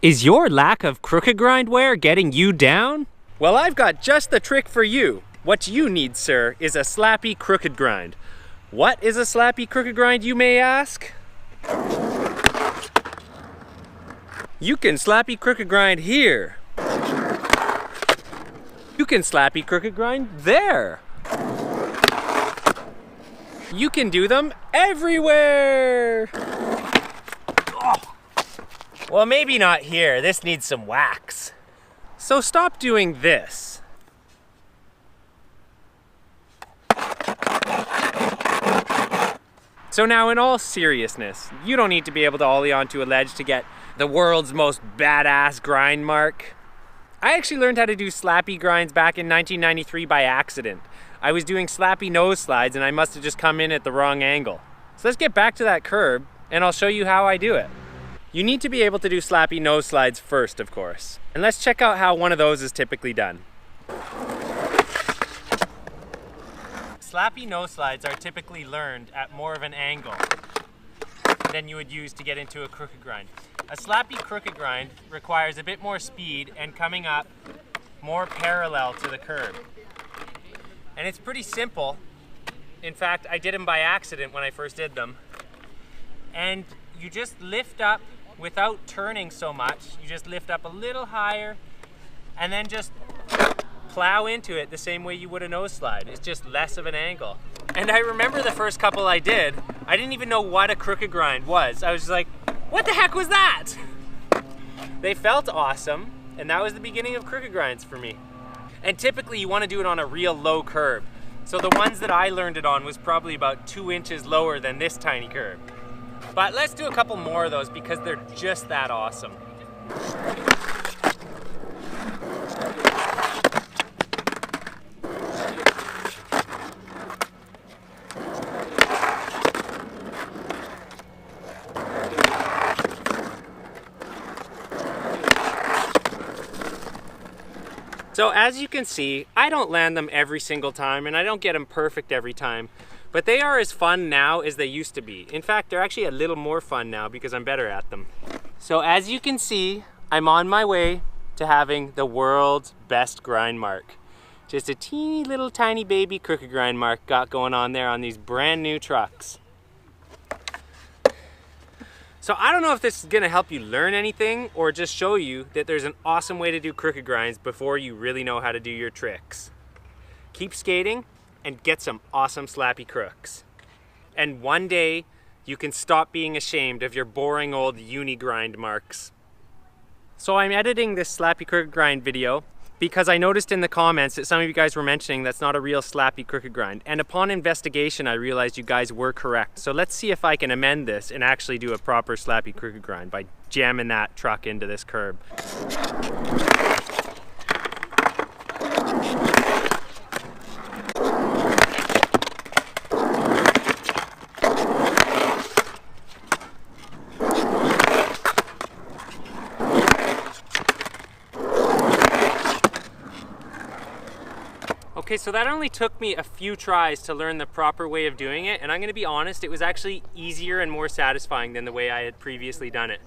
Is your lack of crooked grind wear getting you down? Well, I've got just the trick for you. What you need, sir, is a slappy crooked grind. What is a slappy crooked grind, you may ask? You can slappy crooked grind here. You can slappy crooked grind there. You can do them everywhere. Oh. Well, maybe not here. This needs some wax. So stop doing this. So now, in all seriousness, you don't need to be able to ollie onto a ledge to get the world's most badass grind mark. I actually learned how to do slappy grinds back in 1993 by accident. I was doing slappy nose slides and I must have just come in at the wrong angle. So let's get back to that curb and I'll show you how I do it. You need to be able to do slappy nose slides first, of course. And let's check out how one of those is typically done. Slappy nose slides are typically learned at more of an angle than you would use to get into a crooked grind. A slappy crooked grind requires a bit more speed and coming up more parallel to the curb. And it's pretty simple. In fact, I did them by accident when I first did them. And you just lift up without turning so much. You just lift up a little higher and then just plow into it the same way you would a nose slide. It's just less of an angle. And I remember the first couple I did, I didn't even know what a crooked grind was. I was just like, what the heck was that? They felt awesome, and that was the beginning of crooked grinds for me. And typically you want to do it on a real low curb. So the ones that I learned it on was probably about 2 inches lower than this tiny curb. But let's do a couple more of those because they're just that awesome. So as you can see, I don't land them every single time and I don't get them perfect every time, but they are as fun now as they used to be. In fact, they're actually a little more fun now because I'm better at them. So as you can see, I'm on my way to having the world's best grind mark. Just a teeny little tiny baby crooked grind mark got going on there on these brand new trucks. So I don't know if this is gonna help you learn anything or just show you that there's an awesome way to do crooked grinds before you really know how to do your tricks. Keep skating and get some awesome slappy crooks. And one day you can stop being ashamed of your boring old uni grind marks. So I'm editing this slappy crooked grind video because I noticed in the comments that some of you guys were mentioning that's not a real slappy crooked grind. And upon investigation, I realized you guys were correct. So let's see if I can amend this and actually do a proper slappy crooked grind by jamming that truck into this curb. Okay, so that only took me a few tries to learn the proper way of doing it, and I'm gonna be honest, it was actually easier and more satisfying than the way I had previously done it.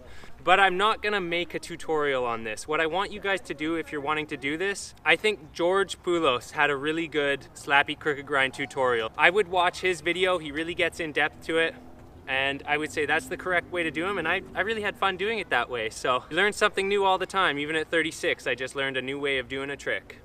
But I'm not gonna make a tutorial on this. What I want you guys to do if you're wanting to do this, I think George Poulos had a really good slappy crooked grind tutorial. I would watch his video, he really gets in depth to it, and I would say that's the correct way to do them, and I really had fun doing it that way. So you learn something new all the time. Even at 36, I just learned a new way of doing a trick.